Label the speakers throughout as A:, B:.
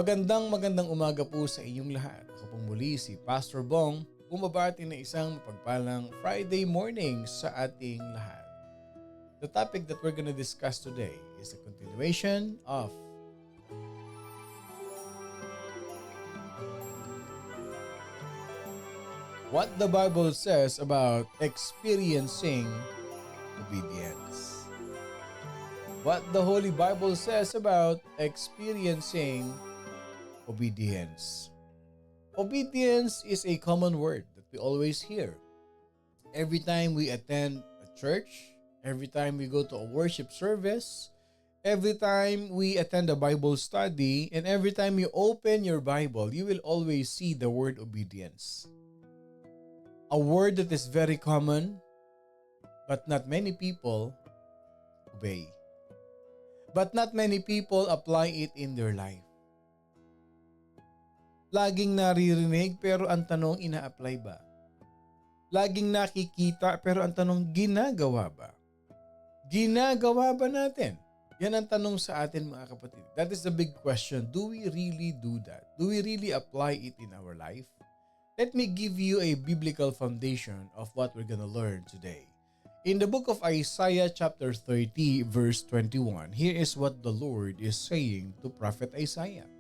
A: Magandang umaga po sa inyong lahat. Ako pong muli si Pastor Bong, bumabati na isang mapagpalang Friday morning sa ating lahat. The topic that we're going to discuss today is a continuation of what the Bible says about experiencing obedience. What the Holy Bible says about experiencing obedience. Obedience is a common word that we always hear. Every time we attend a church, every time we go to a worship service, every time we attend a Bible study, and every time you open your Bible, you will always see the word obedience. A word that is very common, but not many people obey. But not many people apply it in their life. Laging naririnig pero ang tanong, ina-apply ba? Laging nakikita pero ang tanong, ginagawa ba? Ginagawa ba natin? Yan ang tanong sa atin, mga kapatid. That is the big question. Do we really do that? Do we really apply it in our life? Let me give you a biblical foundation of what we're gonna learn today. In the book of Isaiah chapter 30 verse 21, here is what the Lord is saying to Prophet Isaiah.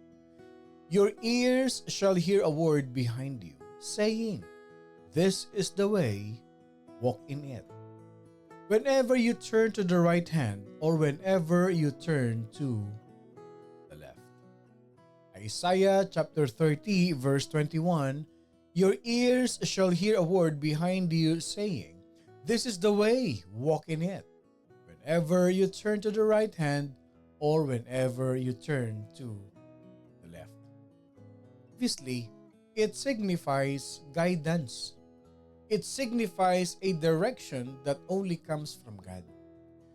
A: Your ears shall hear a word behind you, saying, this is the way, walk in it. Whenever you turn to the right hand, or whenever you turn to the left. Isaiah chapter 30 verse 21, your ears shall hear a word behind you, saying, this is the way, walk in it. Whenever you turn to the right hand, or whenever you turn to the left. Obviously, it signifies guidance. It signifies a direction that only comes from God.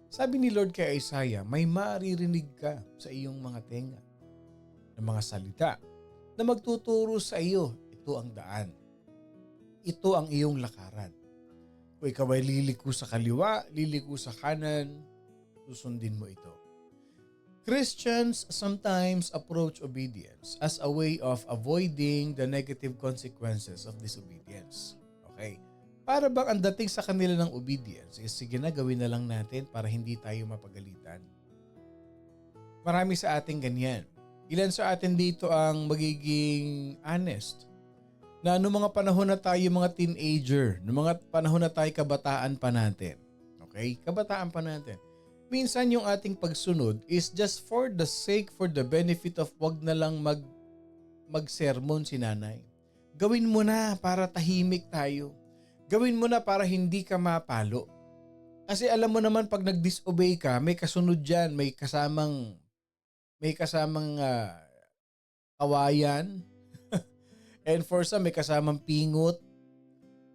A: Sabi ni Lord kay Isaiah, may maririnig ka sa iyong mga tenga ng mga salita na magtuturo sa iyo, ito ang daan. Ito ang iyong lakaran. Kung ikaw ay liliko sa kaliwa, liliko sa kanan, susundin mo ito. Christians sometimes approach obedience as a way of avoiding the negative consequences of disobedience. Okay? Para bang ang dating sa kanila ng obedience is sige na gawin na lang natin para hindi tayo mapagalitan. Marami sa ating ganyan. Ilan sa atin dito ang magiging honest na noong mga panahon na tayo mga teenager, noong mga panahon na tayo kabataan pa natin. Okay? Kabataan pa natin. Minsan yung ating pagsunod is just for the sake, for the benefit of wag na lang mag-sermon si nanay. Gawin mo na para tahimik tayo. Gawin mo na para hindi ka mapalo. Kasi alam mo naman pag nag-disobey ka, may kasunod dyan, may kasamang kawayan. And for some, may kasamang pingot.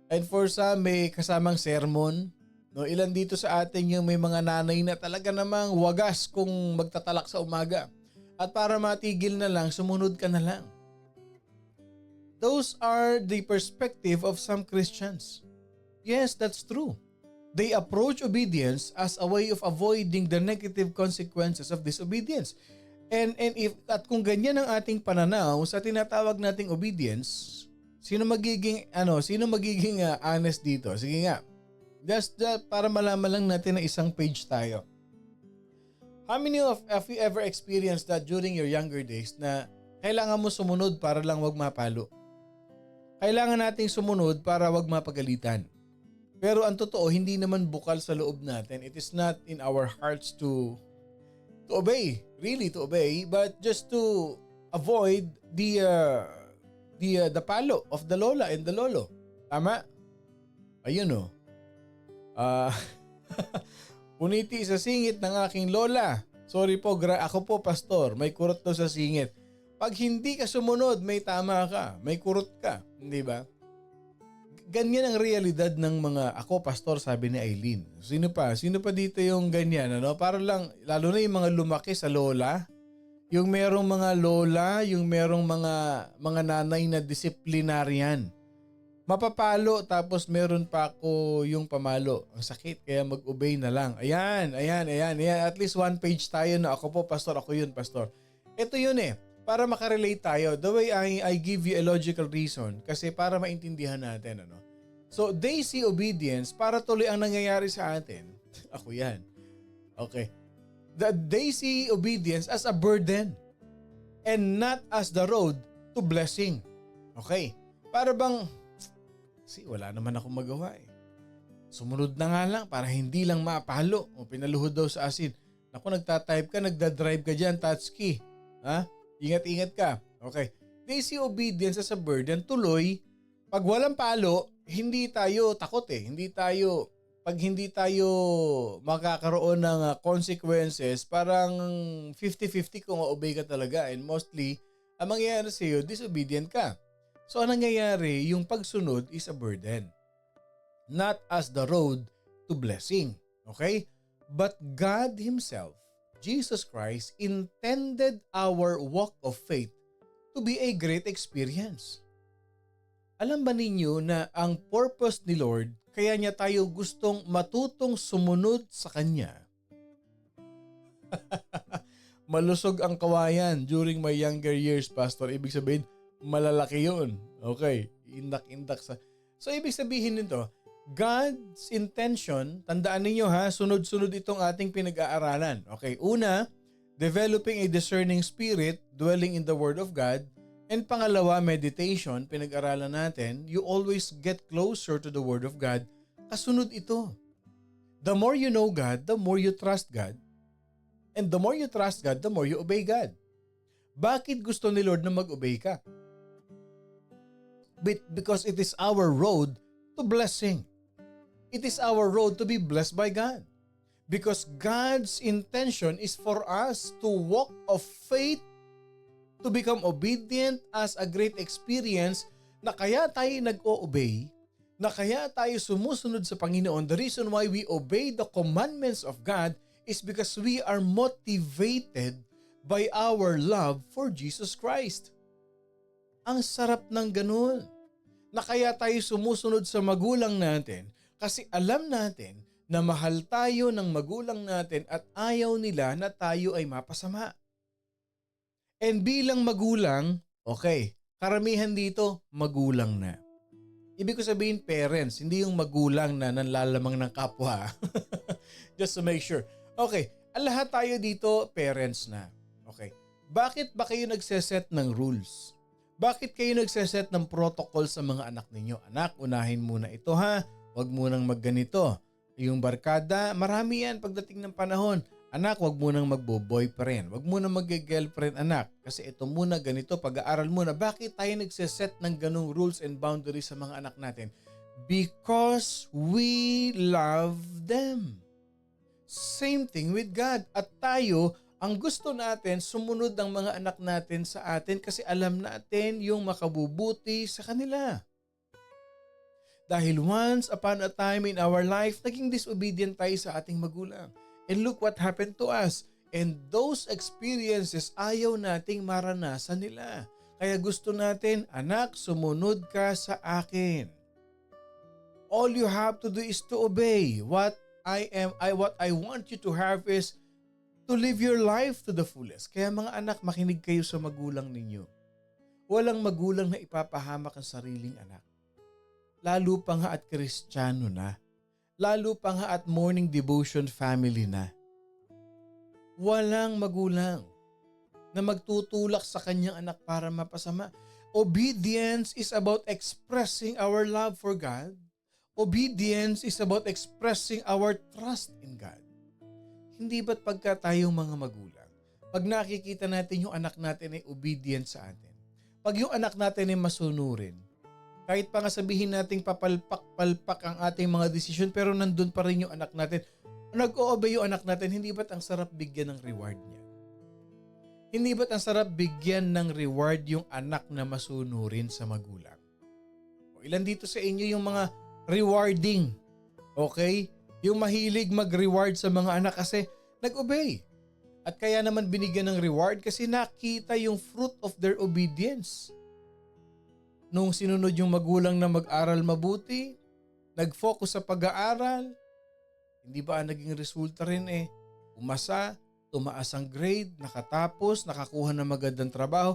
A: And for some, may kasamang sermon. No, ilan dito sa atin yung may mga nanay na talaga namang wagas kung magtatalak sa umaga. At para matigil na lang, sumunod ka na lang. Those are the perspective of some Christians. Yes, that's true. They approach obedience as a way of avoiding the negative consequences of disobedience. And kung ganyan ang ating pananaw sa tinatawag nating obedience, sino magiging honest dito? Sige nga. Just para malaman lang natin na isang page tayo. How many of you ever experienced that during your younger days na kailangan mo sumunod para lang wag mapalo? Kailangan nating sumunod para wag mapagalitan. Pero ang totoo, hindi naman bukal sa loob natin. It is not in our hearts to obey, really to obey, but just to avoid the palo of the lola and the lolo. Tama? Ayun o. Puniti sa singit ng aking lola. Sorry po, ako po pastor, may kurot daw sa singit. Pag hindi ka sumunod, may tama ka, may kurot ka, hindi ba? Ganyan ang realidad ng mga ako pastor, sabi ni Eileen. Sino pa dito yung ganyan, ano? Para lang, lalo na yung mga lumaki sa lola, yung merong mga lola, yung merong mga nanay na disciplinarian. Mapapalo tapos meron pa ako yung pamalo. Ang sakit kaya mag-obey na lang. Ayan. At least one page tayo na ako po pastor, ako yun pastor. Ito yun eh. para makarelate tayo, the way I give you a logical reason kasi para maintindihan natin. So they see obedience para tuloy ang nangyayari sa atin. Ako yan. Okay. They see obedience as a burden and not as the road to blessing. Okay. Para bang, wala naman akong magawa eh. Sumunod na nga lang para hindi lang mapalo o pinaluhod daw sa asin. Naku, nagtatype ka, nagdadrive ka dyan, touch key. Ha? Ingat-ingat ka. Okay. They see obedience as a burden. Tuloy, pag walang palo, hindi tayo takot eh. Pag hindi tayo makakaroon ng consequences, parang 50-50 kung obey ka talaga. And mostly, ang mangyayari sa iyo, disobedient ka. So, ang nangyayari, yung pagsunod is a burden. Not as the road to blessing. Okay? But God Himself, Jesus Christ, intended our walk of faith to be a great experience. Alam ba ninyo na ang purpose ni Lord, kaya niya tayo gustong matutong sumunod sa Kanya? Malusog ang kawayan during my younger years, Pastor. Ibig sabihin, malalaki yun. Okay, indak-indak sa... So, ibig sabihin nito, God's intention, tandaan ninyo ha, sunod-sunod itong ating pinag-aaralan. Okay, una, developing a discerning spirit, dwelling in the Word of God. And pangalawa, meditation, pinag-aralan natin, you always get closer to the Word of God. Kasunod ito. The more you know God, the more you trust God. And the more you trust God, the more you obey God. Bakit gusto ni Lord na mag-obey ka? Because it is our road to blessing. It is our road to be blessed by God. Because God's intention is for us to walk of faith, to become obedient as a great experience na kaya tayo nag-o-obey, na kaya tayo sumusunod sa Panginoon. The reason why we obey the commandments of God is because we are motivated by our love for Jesus Christ. Ang sarap ng ganun. Na kaya tayo sumusunod sa magulang natin kasi alam natin na mahal tayo ng magulang natin at ayaw nila na tayo ay mapasama. And bilang magulang, okay, karamihan dito magulang na. Ibig ko sabihin parents, hindi yung magulang na nanlalamang ng kapwa. Just to make sure. Okay, lahat tayo dito parents na. Okay, bakit ba kayo nagseset ng rules? Bakit kayo nagseset ng protocol sa mga anak ninyo? Anak, unahin muna ito ha. Huwag munang magganito. Yung barkada, marami yan pagdating ng panahon. Anak, huwag munang magbo-boyfriend. Huwag munang mag-girlfriend, anak. Kasi ito muna, ganito, pag-aaral muna. Bakit tayo nagseset ng ganong rules and boundaries sa mga anak natin? Because we love them. Same thing with God. At tayo, ang gusto natin, sumunod ang mga anak natin sa atin kasi alam natin yung makabubuti sa kanila. Dahil once upon a time in our life, naging disobedient tayo sa ating magulang. And look what happened to us. And those experiences, ayaw nating maranasan nila. Kaya gusto natin, anak, sumunod ka sa akin. All you have to do is to obey. What I want you to have is to live your life to the fullest. Kaya mga anak, makinig kayo sa magulang ninyo. Walang magulang na ipapahamak ang sariling anak. Lalo pa nga at Kristiyano na. Lalo pa nga at morning devotion family na. Walang magulang na magtutulak sa kanyang anak para mapasama. Obedience is about expressing our love for God. Obedience is about expressing our trust in God. Hindi ba't pagka tayong mga magulang, pag nakikita natin yung anak natin ay obedient sa atin, pag yung anak natin ay masunurin, kahit pa nga sabihin nating papalpak-palpak ang ating mga desisyon pero nandun pa rin yung anak natin, nag-o-obey yung anak natin, hindi ba't ang sarap bigyan ng reward niya? Hindi ba't ang sarap bigyan ng reward yung anak na masunurin sa magulang? O ilan dito sa inyo yung mga rewarding, okay? Yung mahilig mag-reward sa mga anak kasi nag-obey. At kaya naman binigyan ng reward kasi nakita yung fruit of their obedience. Nung sinunod yung magulang na mag-aral mabuti, nag-focus sa pag-aaral, hindi ba ang naging resulta rin umasa, tumaas ang grade, nakatapos, nakakuha ng magandang trabaho,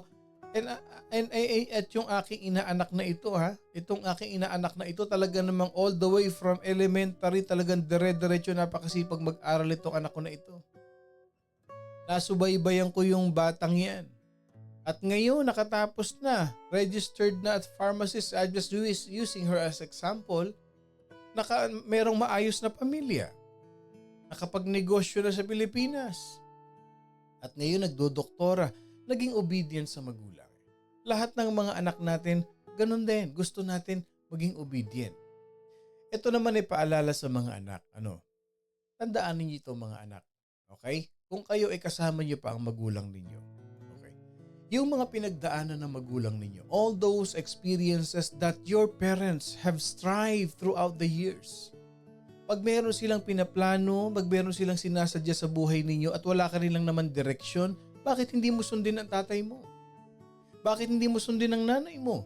A: And, at yung aking inaanak na ito itong aking inaanak na ito talaga namang all the way from elementary talagang dire-diretso napakasipag mag-aral itong anak ko na ito. Nasubaybayan ko yung batang yan. At ngayon nakatapos na, registered na at pharmacist. I just using her as example. Merong maayos na pamilya. Nakapagnegosyo na sa Pilipinas. At ngayon nagdodoktora, naging obedient sa magulang. Lahat ng mga anak natin, ganun din. Gusto natin maging obedient. Ito naman ay paalala sa mga anak. Tandaan ninyo ito mga anak. Okay? Kung kayo ay kasama niyo pa ang magulang ninyo. Okay? Yung mga pinagdaanan ng magulang ninyo, all those experiences that your parents have strived throughout the years. Pag meron silang pinaplano, pag meron silang sinasadya sa buhay ninyo at wala ka rin lang naman direksyon, bakit hindi mo sundin ang tatay mo? Bakit hindi mo sundin ang nanay mo?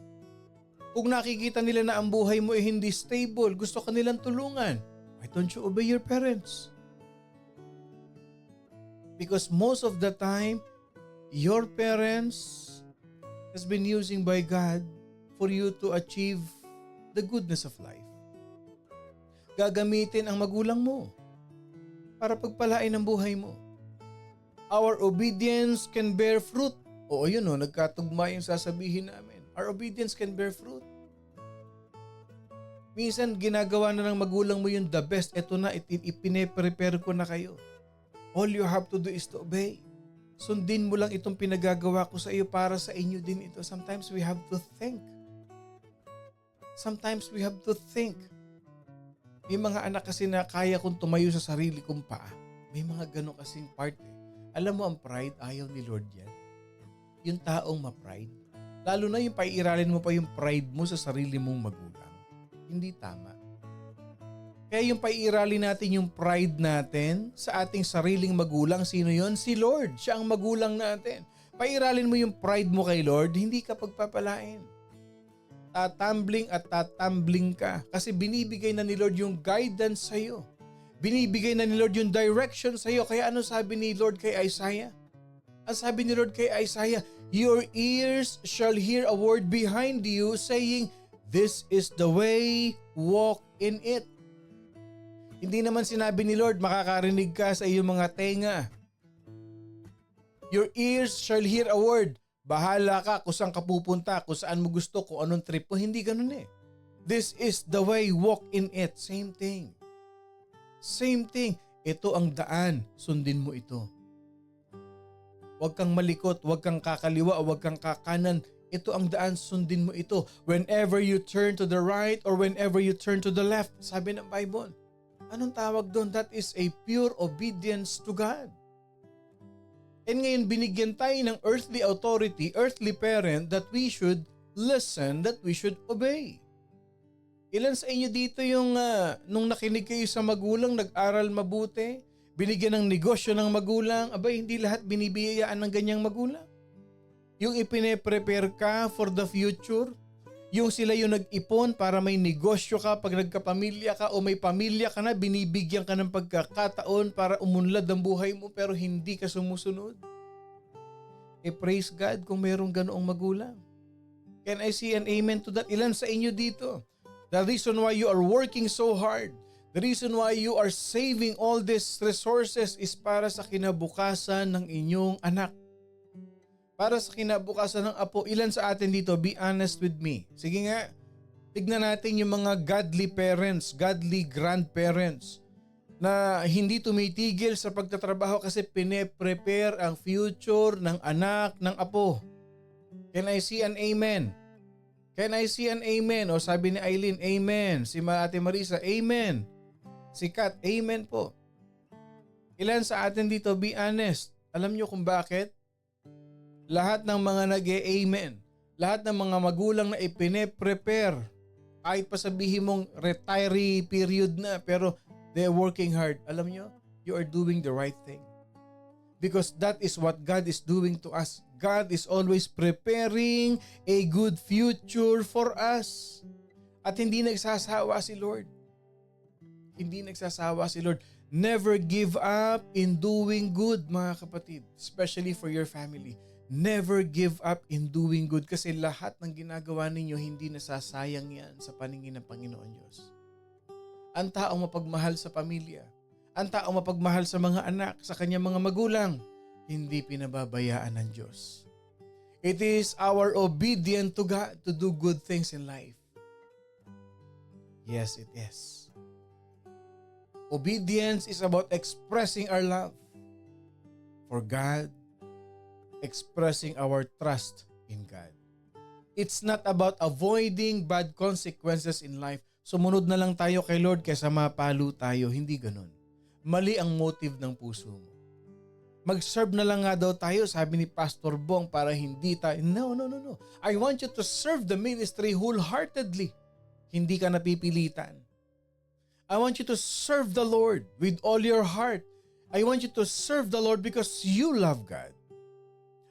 A: Kung nakikita nila na ang buhay mo ay hindi stable, gusto ka nilang tulungan, why don't you obey your parents? Because most of the time, your parents has been using by God for you to achieve the goodness of life. Gagamitin ang magulang mo para pagpalain ang buhay mo. Our obedience can bear fruit. Oo yun nagkatugma yung sasabihin namin. Our obedience can bear fruit. Minsan ginagawa na ng magulang mo yung the best. Ito na, ipine-prepare ko na kayo. All you have to do is to obey. Sundin mo lang itong pinagagawa ko sa iyo para sa inyo din ito. Sometimes we have to think. May mga anak kasi na kaya kong tumayo sa sarili kong paa. May mga gano'n kasing part. Alam mo ang pride, ayaw ni Lord yan. Yung taong ma-pride. Lalo na yung paiiralin mo pa yung pride mo sa sarili mong magulang. Hindi tama. Kaya yung paiiralin natin yung pride natin sa ating sariling magulang. Sino yon? Si Lord. Siya ang magulang natin. Paiiralin mo yung pride mo kay Lord, hindi ka pagpapalain. Tatambling at tatambling ka. Kasi binibigay na ni Lord yung guidance sa'yo. Binibigay na ni Lord yung direction sa'yo. Kaya ano sabi ni Lord kay Isaiah? Ang sabi ni Lord kay Isaiah, your ears shall hear a word behind you saying, this is the way, walk in it. Hindi naman sinabi ni Lord, makakarinig ka sa iyong mga tenga. Your ears shall hear a word. Bahala ka kung saan ka pupunta, kung saan mo gusto, kung anong trip mo. Hindi ganun eh. This is the way, walk in it. Same thing. Ito ang daan, sundin mo ito. Huwag kang malikot, huwag kang kakaliwa, huwag kang kakanan. Ito ang daan, sundin mo ito. Whenever you turn to the right or whenever you turn to the left, sabi ng Bible. Anong tawag doon? That is a pure obedience to God. And ngayon binigyan tayo ng earthly authority, earthly parent that we should listen, that we should obey. Ilan sa inyo dito yung nung nakinig kayo sa magulang, nag-aral mabuti, binigyan ng negosyo ng magulang, abay hindi lahat binibiyayaan ng ganyang magulang. Yung ipine-prepare ka for the future, yung sila yung nag-ipon para may negosyo ka pag nagkapamilya ka o may pamilya ka na, binibigyan ka ng pagkakataon para umunlad ang buhay mo pero hindi ka sumusunod. Praise God kung mayroong ganoong magulang. Can I see an amen to that? Ilan sa inyo dito? The reason why you are working so hard, the reason why you are saving all these resources is para sa kinabukasan ng inyong anak. Para sa kinabukasan ng apo. Ilan sa atin dito, be honest with me. Sige nga, tignan natin yung mga godly parents, godly grandparents na hindi tumitigil sa pagtatrabaho kasi pine-prepare ang future ng anak, ng apo. Can I see an amen? Can I see an amen? O sabi ni Eileen, amen. Si Ate Marisa, amen. Si Kat, amen po. Ilan sa atin dito, be honest. Alam nyo kung bakit? Lahat ng mga nag-e-amen, lahat ng mga magulang na ipine-prepare, kahit pa sabihin mong retiree period na, pero they're working hard. Alam nyo, you are doing the right thing. Because that is what God is doing to us. God is always preparing a good future for us. At hindi nagsasawa si Lord. Hindi nagsasawa si Lord. Never give up in doing good, mga kapatid. Especially for your family. Never give up in doing good kasi lahat ng ginagawa ninyo hindi nasasayang yan sa paningin ng Panginoon Diyos. Ang taong mapagmahal sa pamilya, ang taong mapagmahal sa mga anak, sa kanyang mga magulang, hindi pinababayaan ng Diyos. It is our obedience to God to do good things in life. Yes, it is. Obedience is about expressing our love for God, expressing our trust in God. It's not about avoiding bad consequences in life. Sumunod na lang tayo kay Lord kaysa mapalo tayo. Hindi ganun. Mali ang motive ng puso mo. Mag-serve na lang nga daw tayo, sabi ni Pastor Bong, para hindi tayo. No. I want you to serve the ministry wholeheartedly. Hindi ka napipilitan. I want you to serve the Lord with all your heart. I want you to serve the Lord because you love God.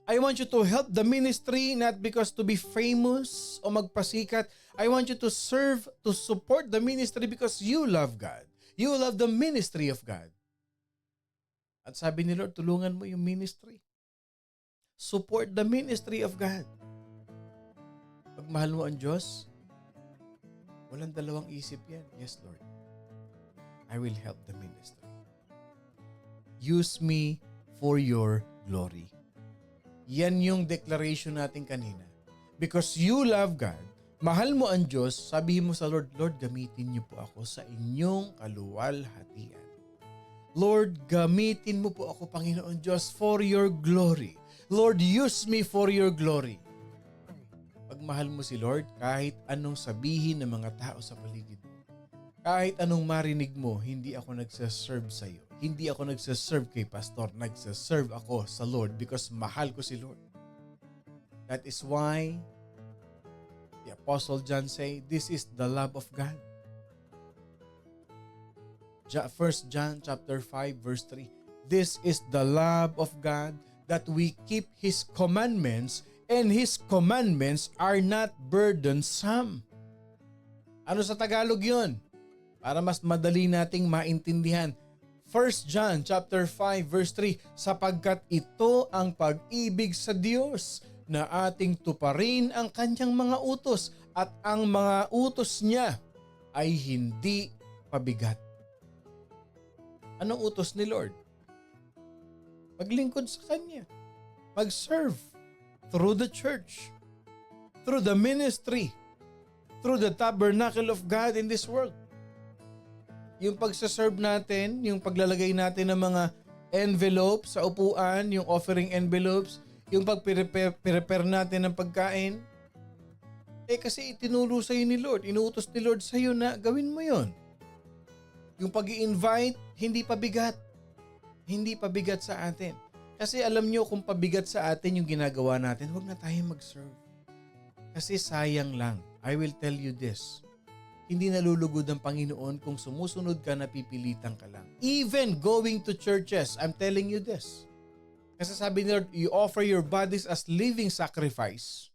A: I want you to help the ministry not because to be famous o magpasikat. I want you to serve, to support the ministry because you love God. You love the ministry of God. At sabi ni Lord, tulungan mo yung ministry. Support the ministry of God. Pag mahal mo ang Diyos, walang dalawang isip yan. Yes, Lord. I will help the ministry. Use me for your glory. Yan yung declaration natin kanina. Because you love God, mahal mo ang Diyos, sabihin mo sa Lord, Lord, gamitin niyo po ako sa inyong kaluwalhatian. Lord, gamitin mo po ako, Panginoon Diyos, for your glory. Lord, use me for your glory. Pag mahal mo si Lord, kahit anong sabihin ng mga tao sa paligid mo, kahit anong marinig mo, hindi ako nagsaserve sa iyo. Hindi ako nagsaserve kay pastor. Nagsaserve ako sa Lord because mahal ko si Lord. That is why the Apostle John say, this is the love of God. 1 John chapter 5 verse 3. This is the love of God, that we keep His commandments, and His commandments are not burdensome. Ano sa Tagalog yun? Para mas madali nating maintindihan. 1 John chapter 5 verse 3, sapagkat ito ang pag-ibig sa Diyos, na ating tuparin ang kanyang mga utos, at ang mga utos niya ay hindi pabigat. Anong utos ni Lord? Maglingkod sa Kanya. Mag-serve through the church, through the ministry, through the tabernacle of God in this world. Yung pagsaserve natin, yung paglalagay natin ng mga envelopes sa upuan, yung offering envelopes, yung pag-prepare natin ng pagkain, kasi itinuro sa'yo ni Lord, inuutos ni Lord sa'yo na gawin mo yon. Yung pag-i-invite, hindi pabigat. Hindi pabigat sa atin. Kasi alam nyo, kung pabigat sa atin yung ginagawa natin, huwag na tayong mag-serve. Kasi sayang lang. I will tell you this. Hindi nalulugod ang Panginoon kung sumusunod ka, napipilitan ka lang. Even going to churches, I'm telling you this. Kasi sabi ni Lord, you offer your bodies as living sacrifice.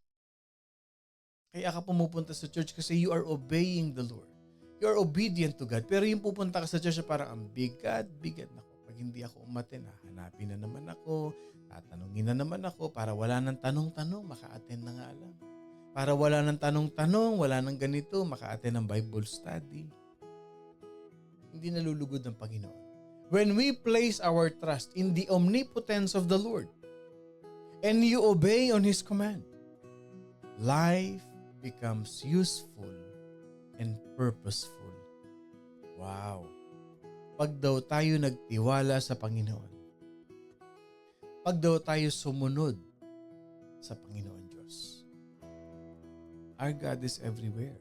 A: Kaya ka pumupunta sa church kasi you are obeying the Lord. You are obedient to God. Pero yung pupunta ka sa church, parang ang bigat nako. Pag hindi ako umaten, hanapin na naman ako, tatanungin na naman ako, para wala nang tanong-tanong, maka-attend na nga lang. Para wala nang tanong-tanong, wala nang ganito, maka-attend ng Bible study. Hindi nalulugod ng Panginoon. When we place our trust in the omnipotence of the Lord, and you obey on His command, life becomes useful and purposeful. Wow! Pag daw tayo nagtiwala sa Panginoon, pag daw tayo sumunod sa Panginoon Diyos. Our God is everywhere.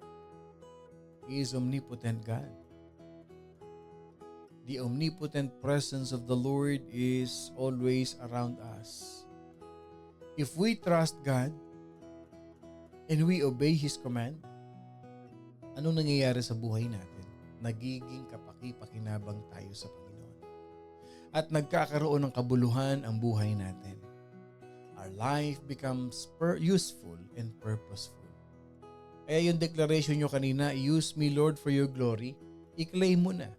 A: He is omnipotent God. The omnipotent presence of the Lord is always around us. If we trust God and we obey His command, anong nangyayari sa buhay natin? Nagiging kapaki-pakinabang tayo sa Panginoon. At nagkakaroon ng kabuluhan ang buhay natin. Our life becomes useful and purposeful. Kaya yung declaration nyo kanina, use me Lord for your glory, i-claim mo na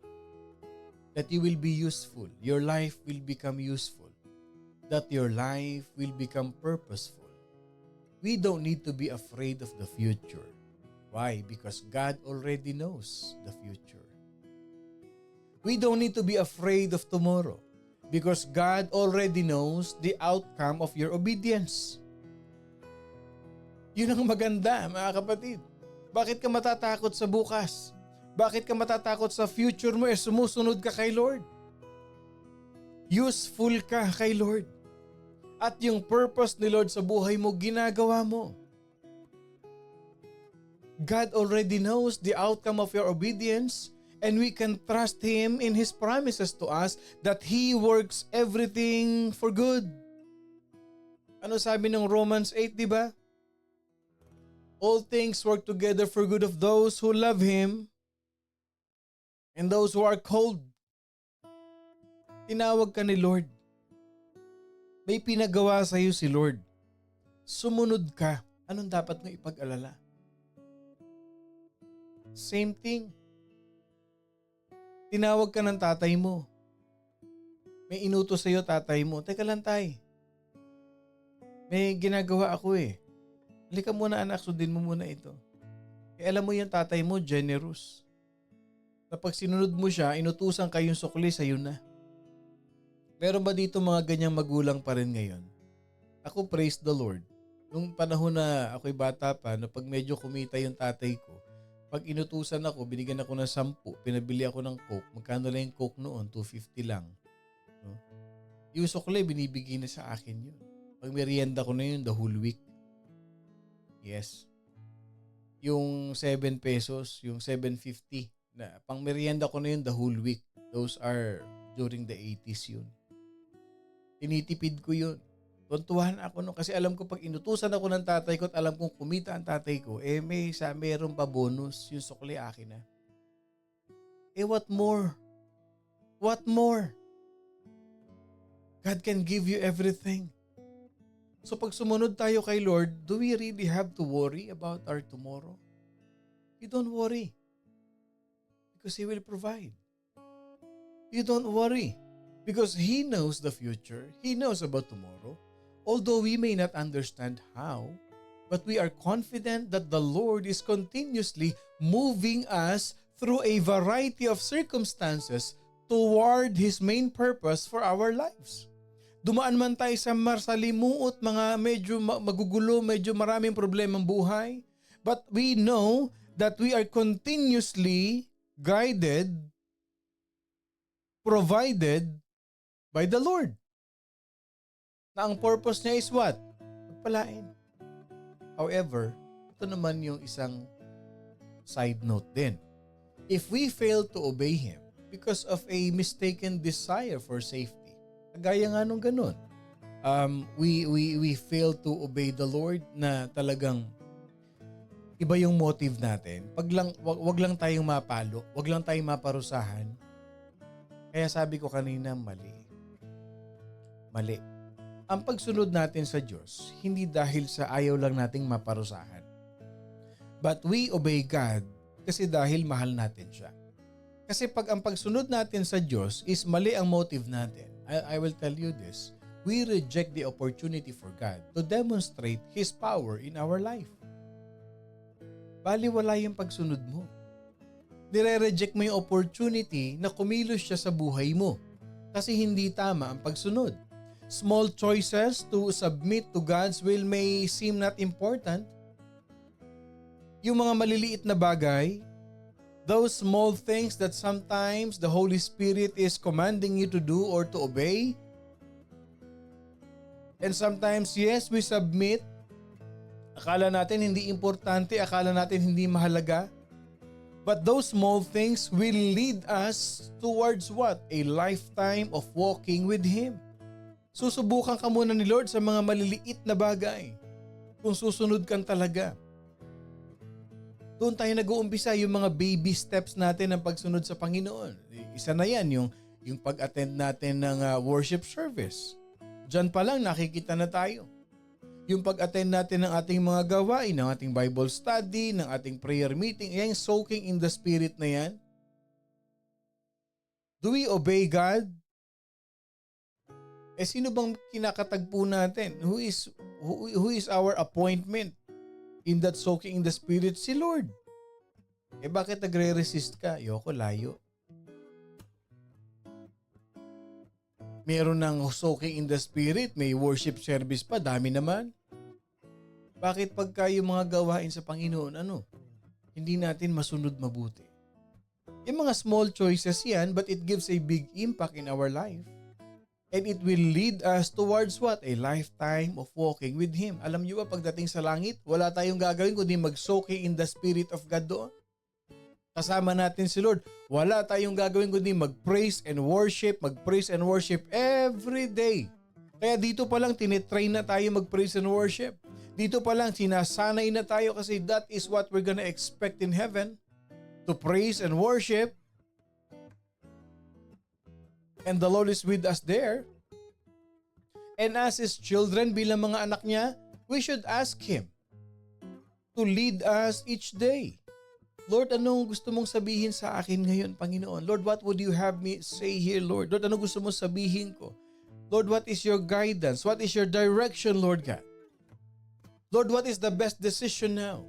A: that you will be useful. Your life will become useful. that your life will become purposeful. We don't need to be afraid of the future. Why? Because God already knows the future. We don't need to be afraid of tomorrow because God already knows the outcome of your obedience. Yun ang maganda, mga kapatid. Bakit ka matatakot sa bukas? Bakit ka matatakot sa future mo sumusunod ka kay Lord? Useful ka kay Lord. At yung purpose ni Lord sa buhay mo, ginagawa mo. God already knows the outcome of your obedience and we can trust Him in His promises to us that He works everything for good. Ano sabi ng Romans 8, di ba? All things work together for good of those who love Him and those who are called. Tinawag ka ni Lord. May pinagawa sa iyo si Lord. Sumunod ka. Anong dapat mo ipag-alala? Same thing. Tinawag ka ng tatay mo. May inutos sa iyo tatay mo. Teka lang tay. May ginagawa ako eh. Halika muna anak, sundin mo muna ito. Alam mo yung tatay mo, generous. Kapag sinunod mo siya, inutusan kayong sukli sa iyo na. Meron ba dito mga ganyang magulang pa rin ngayon? Ako, praise the Lord. Nung panahon na ako'y bata pa, na pag medyo kumita yung tatay ko, pag inutusan ako, binigyan ako ng 10, pinabili ako ng Coke. Magkano lang yung Coke noon? 250 lang. No? Yung sukli, binibigay na sa akin yun. Pag merienda ko na yun, the whole week. Yes. Yung 7 pesos, yung 7.50, na pang merienda ko na yun, the whole week. Those are during the 80s yun. Tinitipid ko yun. Tuntuhan ako no kasi alam ko pag inutusan ako ng tatay ko at alam kong kumita ang tatay ko, meron pa bonus, yung sukli akin na. What more? What more? God can give you everything. So pag sumunod tayo kay Lord, do we really have to worry about our tomorrow? You don't worry. Because He will provide. You don't worry. Because He knows the future. He knows about tomorrow. Although we may not understand how, but we are confident that the Lord is continuously moving us through a variety of circumstances toward His main purpose for our lives. Dumaan man tayo sa marsalimuot, mga medyo magugulo, medyo maraming problemang buhay, but we know that we are continuously guided, provided by the Lord. Na ang purpose niya is what? Magpalain. However, ito naman yung isang side note din. If we fail to obey Him because of a mistaken desire for safety, kagaya nga nung ganun, we fail to obey the Lord na talagang iba yung motive natin. Wag lang tayong mapalo, wag lang tayong maparusahan. Kaya sabi ko kanina, mali. Ang pagsunod natin sa Diyos, hindi dahil sa ayaw lang nating maparusahan. But we obey God kasi dahil mahal natin siya. Kasi pag ang pagsunod natin sa Diyos is mali ang motive natin, I will tell you this, we reject the opportunity for God to demonstrate His power in our life. Baliwala yung pagsunod mo. Nire-reject mo yung opportunity na kumilos siya sa buhay mo kasi hindi tama ang pagsunod. Small choices to submit to God's will may seem not important. Yung mga maliliit na bagay, those small things that sometimes the Holy Spirit is commanding you to do or to obey. And sometimes, yes, we submit. Akala natin hindi importante, akala natin hindi mahalaga. But those small things will lead us towards what? A lifetime of walking with Him. Susubukan ka muna ni Lord sa mga maliliit na bagay. Kung susunod kang talaga. Doon tayo nag-uumpisa yung mga baby steps natin ng pagsunod sa Panginoon. Isa na yan, yung pag-attend natin ng worship service. Diyan pa lang nakikita na tayo. Yung pag-attend natin ng ating mga gawain, ng ating Bible study, ng ating prayer meeting, yung soaking in the Spirit na yan. Do we obey God? Sino bang kinakatagpo natin? Who is our appointment in that soaking in the Spirit? Si Lord. Bakit nagre-resist ka? Ayoko, layo. Meron ng soaking in the Spirit, may worship service pa, dami naman. Bakit pagka yung mga gawain sa Panginoon, hindi natin masunod mabuti? Yung mga small choices yan, but it gives a big impact in our life. And it will lead us towards what? A lifetime of walking with Him. Alam niyo ba, pagdating sa langit, wala tayong gagawin kundi mag-soaking in the Spirit of God doon. Kasama natin si Lord. Wala tayong gagawin kundi mag-praise and worship every day. Kaya dito pa lang tinitrain na tayo mag-praise and worship. Dito pa lang sinasanay na tayo kasi that is what we're gonna expect in heaven. To praise and worship. And the Lord is with us there. And as His children, bilang mga anak niya, we should ask Him to lead us each day. Lord, anong gusto mong sabihin sa akin ngayon, Panginoon? Lord, what would you have me say here, Lord? Lord, anong gusto mong sabihin ko? Lord, what is your guidance? What is your direction, Lord God? Lord, what is the best decision now?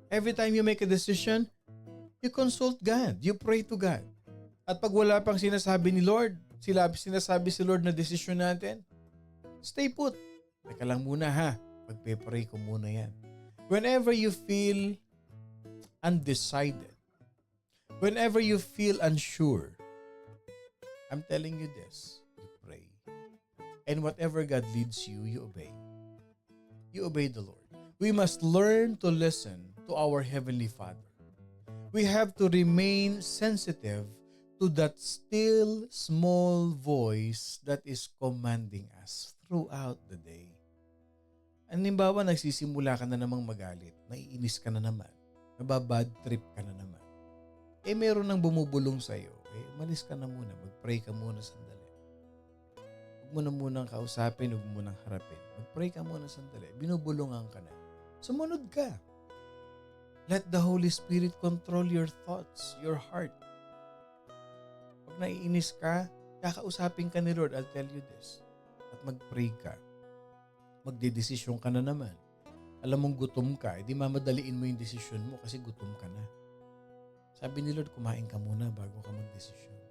A: Every time you make a decision, you consult God. You pray to God. At pag wala pang sinasabi ni Lord, sinasabi si Lord na desisyon natin, stay put. Teka lang muna ha. Pagpe-pray ko muna yan. Whenever you feel undecided, whenever you feel unsure, I'm telling you this, you pray. And whatever God leads you, you obey. You obey the Lord. We must learn to listen to our Heavenly Father. We have to remain sensitive to that still small voice that is commanding us throughout the day. Halimbawa, nagsisimula ka na namang magalit, naiinis ka na naman, nababad trip ka na naman. Meron nang bumubulong sa'yo, umalis ka na muna, mag-pray ka muna sandali. Huwag mo na munang kausapin, huwag mo nang harapin. Mag-pray ka muna sandali, binubulungan ka na. Sumunod ka. Let the Holy Spirit control your thoughts, your heart. Pag naiinis ka, kakausapin ka ni Lord, I'll tell you this. At mag-pray ka. Magdedesisyon ka na naman. Alam mong gutom ka, edi mamadaliin mo yung desisyon mo kasi gutom ka na. Sabi ni Lord, kumain ka muna bago ka magdesisyon.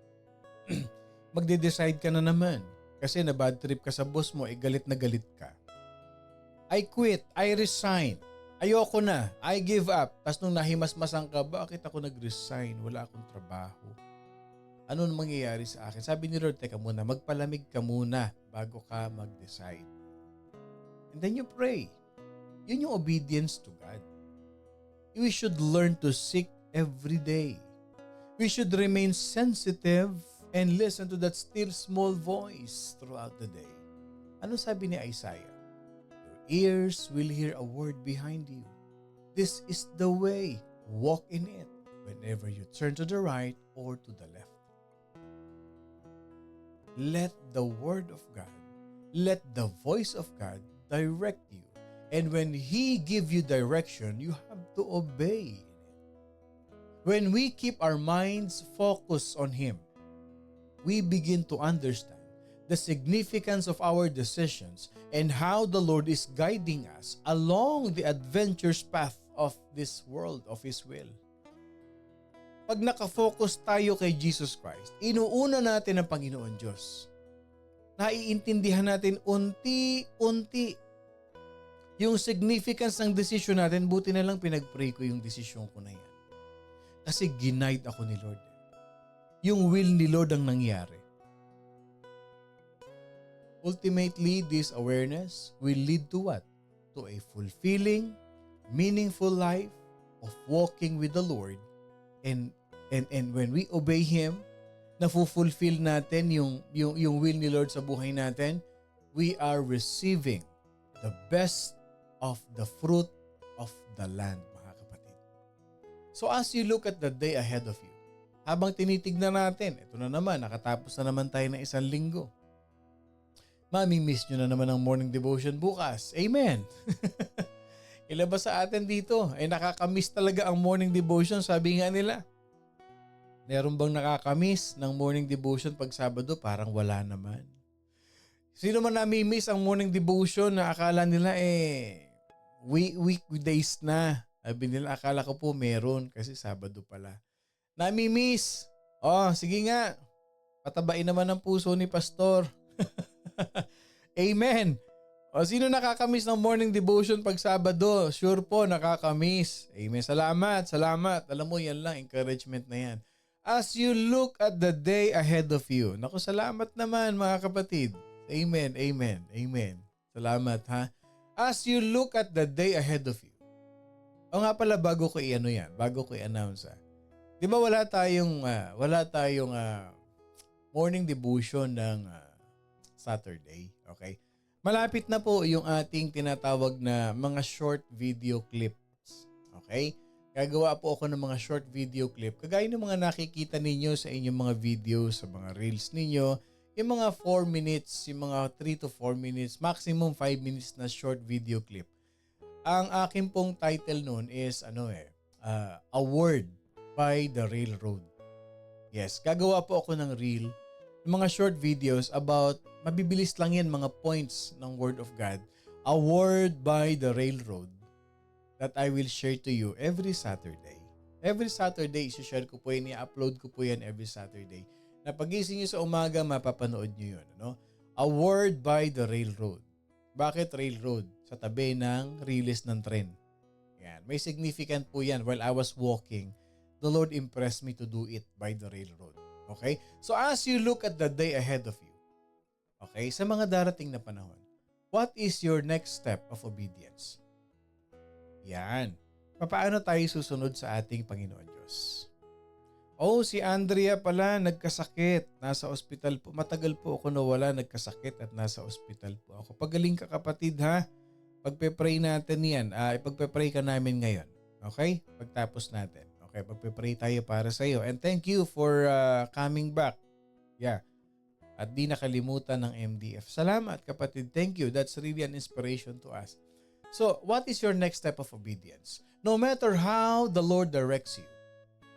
A: Magde-decide ka na naman kasi na bad trip ka sa boss mo, galit na galit ka. I quit, I resign. Ayoko na, I give up. Tapos nung nahimasmasan ka, bakit ako nag-resign? Wala akong trabaho. Ano mangyayari sa akin? Sabi ni Lord, teka muna, magpalamig ka muna bago ka mag-decide. And then you pray. Yun yung obedience to God. We should learn to seek every day. We should remain sensitive and listen to that still small voice throughout the day. Ano sabi ni Isaiah? Your ears will hear a word behind you. This is the way. Walk in it whenever you turn to the right or to the left. Let the word of God, let the voice of God direct you. And when He give you direction, you have to obey. When we keep our minds focused on Him, we begin to understand the significance of our decisions and how the Lord is guiding us along the adventurous path of this world, of His will. Pag nakafocus tayo kay Jesus Christ, inuuna natin ang Panginoon Diyos. Naiintindihan natin unti-unti yung significance ng desisyon natin. Buti na lang pinag-pray ko yung desisyon ko na yan. Kasi ginaid ako ni Lord. Yung will ni Lord ang nangyari. Ultimately, this awareness will lead to what? To a fulfilling, meaningful life of walking with the Lord. And when we obey Him, na-fulfill natin yung will ni Lord sa buhay natin, we are receiving the best of the fruit of the land, mga kapatid. So as you look at the day ahead of you, habang tinitignan natin, ito na naman, nakatapos na naman tayo ng isang linggo. Mami-miss nyo na naman ang morning devotion bukas. Amen! Ilabas sa atin dito, nakakamiss talaga ang morning devotion, sabi nga nila. Meron bang nakakamiss ng morning devotion pag Sabado? Parang wala naman. Sino man nami-miss ang morning devotion na akala nila weekdays na. Sabi nila akala ko po meron kasi Sabado pala. Nami-miss. Oh, sige nga. Patabain naman ang puso ni Pastor. Amen. O sino nakakamiss ng morning devotion pag Sabado? Sure po, nakakamiss. Amen. Salamat, salamat. Alam mo, yan lang, encouragement na yan. As you look at the day ahead of you. Naku, salamat naman mga kapatid. Amen, amen, amen. Salamat ha. As you look at the day ahead of you. O nga pala, bago ko i-announce Di ba wala tayong morning devotion ng Saturday, okay? Malapit na po yung ating tinatawag na mga short video clips, okay? Gagawa po ako ng mga short video clip. Kagaya ng mga nakikita ninyo sa inyong mga videos, sa mga reels ninyo, yung mga 4 minutes, yung mga 3 to 4 minutes, maximum 5 minutes na short video clip. Ang akin pong title nun is A Word by the Railroad. Yes, gagawa po ako ng reel, mga short videos about, mabibilis lang yan, mga points ng Word of God. A Word by the Railroad that I will share to you every Saturday. Every Saturday, isi-share ko po yan, i-upload ko po yan every Saturday. Na pagising nyo sa umaga, mapapanood nyo yun. Ano? A Word by the Railroad. Bakit railroad? Sa tabi ng release ng tren. Yan. May significant po yan. While I was walking, the Lord impressed me to do it by the railroad. Okay? So as you look at the day ahead of you, okay, sa mga darating na panahon, what is your next step of obedience? Yan. Paano tayo susunod sa ating Panginoon Diyos? Oh, si Andrea pala nagkasakit. Nasa ospital po. Matagal po ako nawala, nagkasakit at nasa ospital po ako. Pagaling ka kapatid ha. Pagpe-pray natin yan. Ipagpe-pray ka namin ngayon. Okay? Pagtapos natin. Okay, pagpe-pray tayo para sa iyo. And thank you for coming back. Yeah. At di nakalimutan ng MDF. Salamat kapatid. Thank you. That's really an inspiration to us. So, what is your next step of obedience? No matter how the Lord directs you,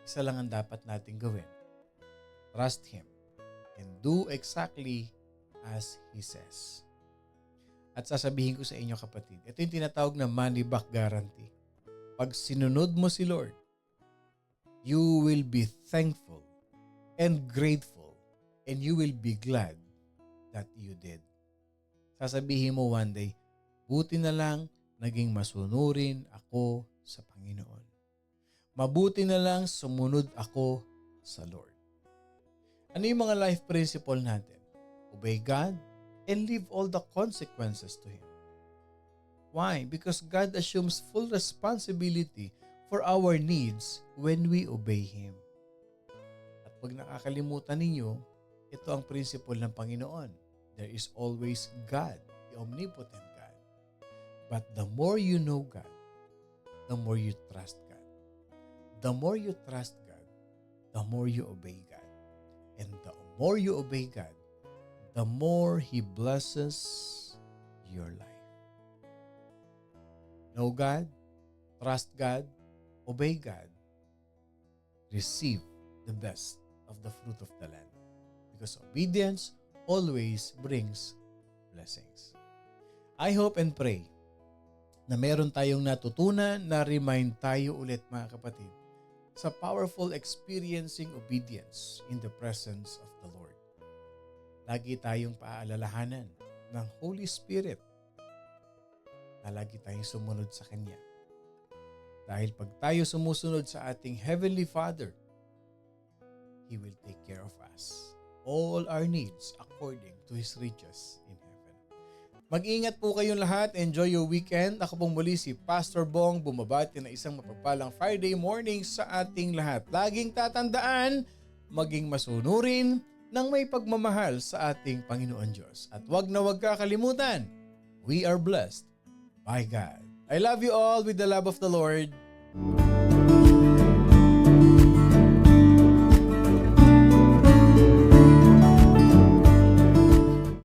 A: isa lang ang dapat natin gawin. Trust Him and do exactly as He says. At sasabihin ko sa inyo kapatid, ito yung tinatawag na money back guarantee. Pag sinunod mo si Lord, you will be thankful and grateful and you will be glad that you did. Sasabihin mo one day, buti na lang naging masunurin ako sa Panginoon. Mabuti na lang sumunod ako sa Lord. Ano yung mga life principle natin? Obey God and leave all the consequences to Him. Why? Because God assumes full responsibility for our needs when we obey Him. At pag nakakalimutan ninyo, ito ang principle ng Panginoon. There is always God, the omnipotent God. But the more you know God, the more you trust God. The more you trust God, the more you obey God. And the more you obey God, the more He blesses your life. Know God, trust God, obey God, receive the best of the fruit of the land. Because obedience always brings blessings. I hope and pray na meron tayong natutunan, na remind tayo ulit mga kapatid sa powerful experiencing obedience in the presence of the Lord. Lagi tayong paalalahanan ng Holy Spirit na lagi tayong sumunod sa Kanya. Dahil pag tayo sumusunod sa ating Heavenly Father, He will take care of us. All our needs according to His riches in heaven. Mag-ingat po kayong lahat. Enjoy your weekend. Ako pong muli si Pastor Bong, bumabati na isang mapagpalang Friday morning sa ating lahat. Laging tatandaan, maging masunurin ng may pagmamahal sa ating Panginoon Diyos. At wag na wag kakalimutan, we are blessed by God. I love you all with the love of the Lord.